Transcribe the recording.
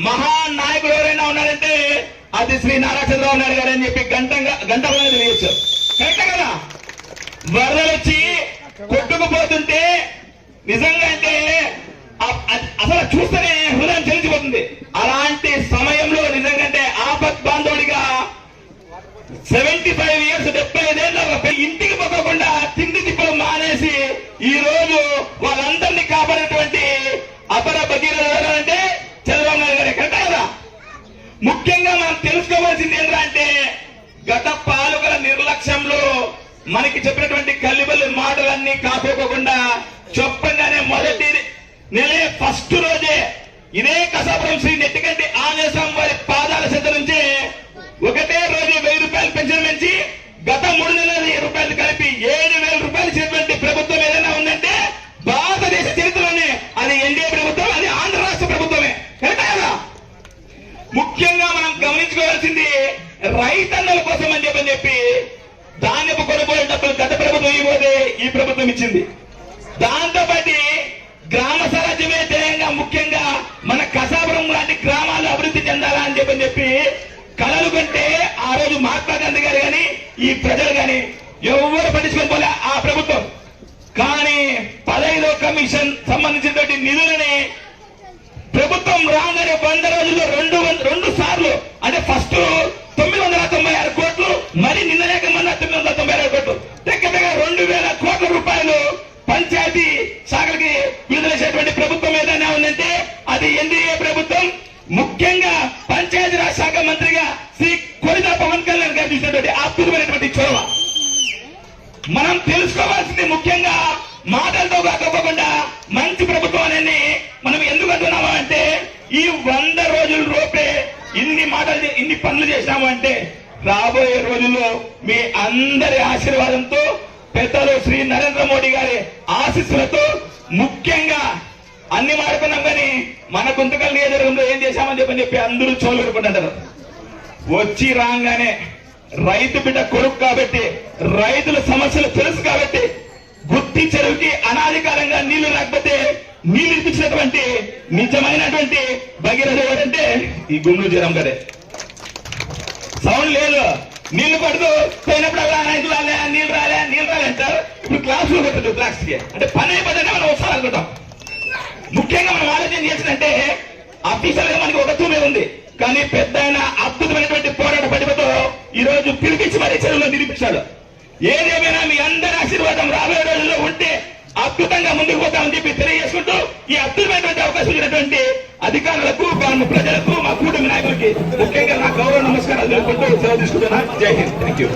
మహానాయకుడు ఎవరైనా ఉన్నారంటే అది శ్రీ నారా చంద్రబాబు నాయుడు గారు అని చెప్పి గంట తెలియచ్చు. కరెక్టే కదా? వరదలు వచ్చి కొట్టుకుపోతుంటే నిజంగా అంటే అసలు చూస్తేనే హృదయం చెలిచిపోతుంది. అలాంటి సమయంలో నిజంగా అంటే ఆపత్ బాంధవుడిగా 75 years 75 ఏళ్ళ ఇంటికి పోకుండా తిండి తిప్పలు మానేసి ఈ రోజు వాళ్ళందరినీ కాపాడేటువంటి అపర భగీరథ అంటే చంద్రబాబు నాయుడు గారు. కరెక్ట్ కదా? ముఖ్యంగా మనం తెలుసుకోవాల్సింది ఏంటంటే గత పాలకుల నిర్లక్ష్యంలో మనకి చెప్పినటువంటి కల్లిబల్లి మాటలన్నీ కాకోకుండా చెప్పంగానే మొదటి నెలే ఫస్ట్ రోజే ఇదే కసాపురం శ్రీ నెట్టికంటి ఆంజనేయ వారి పాదాల చెంత నుంచి ఒకటే రోజు 1000 రూపాయలు పెన్షన్ పెంచి గత 3 నెలల రూపాయలు కలిపి 7,000 రూపాయలు ఇచ్చినటువంటి ప్రభుత్వం ఏదైనా ఉందంటే భారతదేశ చరిత్రలోనే అది ఎన్డీఏ ప్రభుత్వం, అది ఆంధ్ర రాష్ట్ర ప్రభుత్వమే. కరెక్ట్ కదా? ముఖ్యంగా మనం గమనించుకోవాల్సింది రైతన్నల కోసం అని చెప్పి ధాన్యపు కొనుగోలు డబ్బులు గత ప్రభుత్వం ఇవ్వదే ఈ ప్రభుత్వం ఇచ్చింది. దాంతో పాటు గ్రామ స్వరాజ్యమే ధ్యేయంగా ముఖ్యంగా మన కసాపురం లాంటి గ్రామాలు అభివృద్ధి చెందాలా అని చెప్పి కలలు కంటే ఆ రోజు మహాత్మా గాంధీ గారు కానీ ఈ ప్రజలు కానీ ఎవరు పట్టించుకొని పోలే ఆ ప్రభుత్వం. కానీ 15వ కమిషన్ సంబంధించినటువంటి నిధులని ప్రభుత్వం రాగానే 100 రోజుల్లో రెండు సార్లు అంటే ఫస్ట్ 996 కోట్లు, మరి నిన్న లేక మొన్న 996 కోట్లు, దగ్గర 2,000 కోట్ల రూపాయలు పంచాయతీ శాఖలకి విడుదల చేసేటువంటి ప్రభుత్వం ఏదైనా ఉందంటే అది ఎన్డీఏ ప్రభుత్వం. ముఖ్యంగా పంచాయతీరాజ్ శాఖ మంత్రిగా శ్రీ కొనిదా పవన్ కళ్యాణ్ గారు చూసినటువంటి అద్భుతమైనటువంటి చొరవ మనం తెలుసుకోవాల్సింది. ముఖ్యంగా మాటలతో కాకపోకుండా మంచి ప్రభుత్వం అనేది మనం ఎందుకు అంటున్నామా అంటే ఈ 100 రోజుల రూపే ఇన్ని పనులు చేసినాము అంటే రాబోయే రోజుల్లో మీ అందరి ఆశీర్వాదంతో పెద్దలు శ్రీ నరేంద్ర మోడీ గారి ఆశీస్సులతో ముఖ్యంగా అన్ని మాడుకున్నాం కానీ మన గుంతకల్ నియోజకవర్గంలో ఏం చేశామని చెప్పి అందరూ చోలుకుంటారు. వచ్చి రాగానే రైతు బిడ్డ కొడుకు కాబట్టి రైతుల సమస్యలు తెలుసు కాబట్టి గుత్తి చెరువుకి అనాది కాలంగా నీళ్లు రాకపోతే నీళ్లు ఇప్పించినటువంటి నిజమైనటువంటి భగీరథ ఎవరంటే ఈ గుండూరు జరం గారే. సౌండ్ లేదు, నీళ్లు పడుతూ పోయినప్పుడు రైతులు రాలే, నీళ్లు రాలే అంటారు. ఇప్పుడు క్లాసులు పెట్టదు క్లాస్ కి అంటే పని అయిపోతుంటే మనం ఒకసారి అనుకుంటాం. ముఖ్యంగా మనం ఆలోచన చేసినంటే అఫీషియల్ గా మనకి ఒక తూమే ఉంది, కానీ పెద్ద అద్భుతమైనటువంటి పోరాట పటిమతో ఈ రోజు పిలిపించి మరీ చెరువులో నిరూపించాడు. ఏదేమైనా మీ అందరి ఆశీర్వాదం రాబోయే రోజుల్లో ఉంటే అద్భుతంగా ముందుకు పోతామని చెప్పి తెలియజేసుకుంటూ ఈ అద్భుతమైనటువంటి అవకాశం ఇచ్చినటువంటి అధికారులకు, ప్రజలకు, మా కూటమి నాయకులకి ముఖ్యంగా నా గౌరవ నమస్కారాలు తెలుపుకుంటూ సెలవు తీసుకుంటున్నా. జై హింద్. Thank you.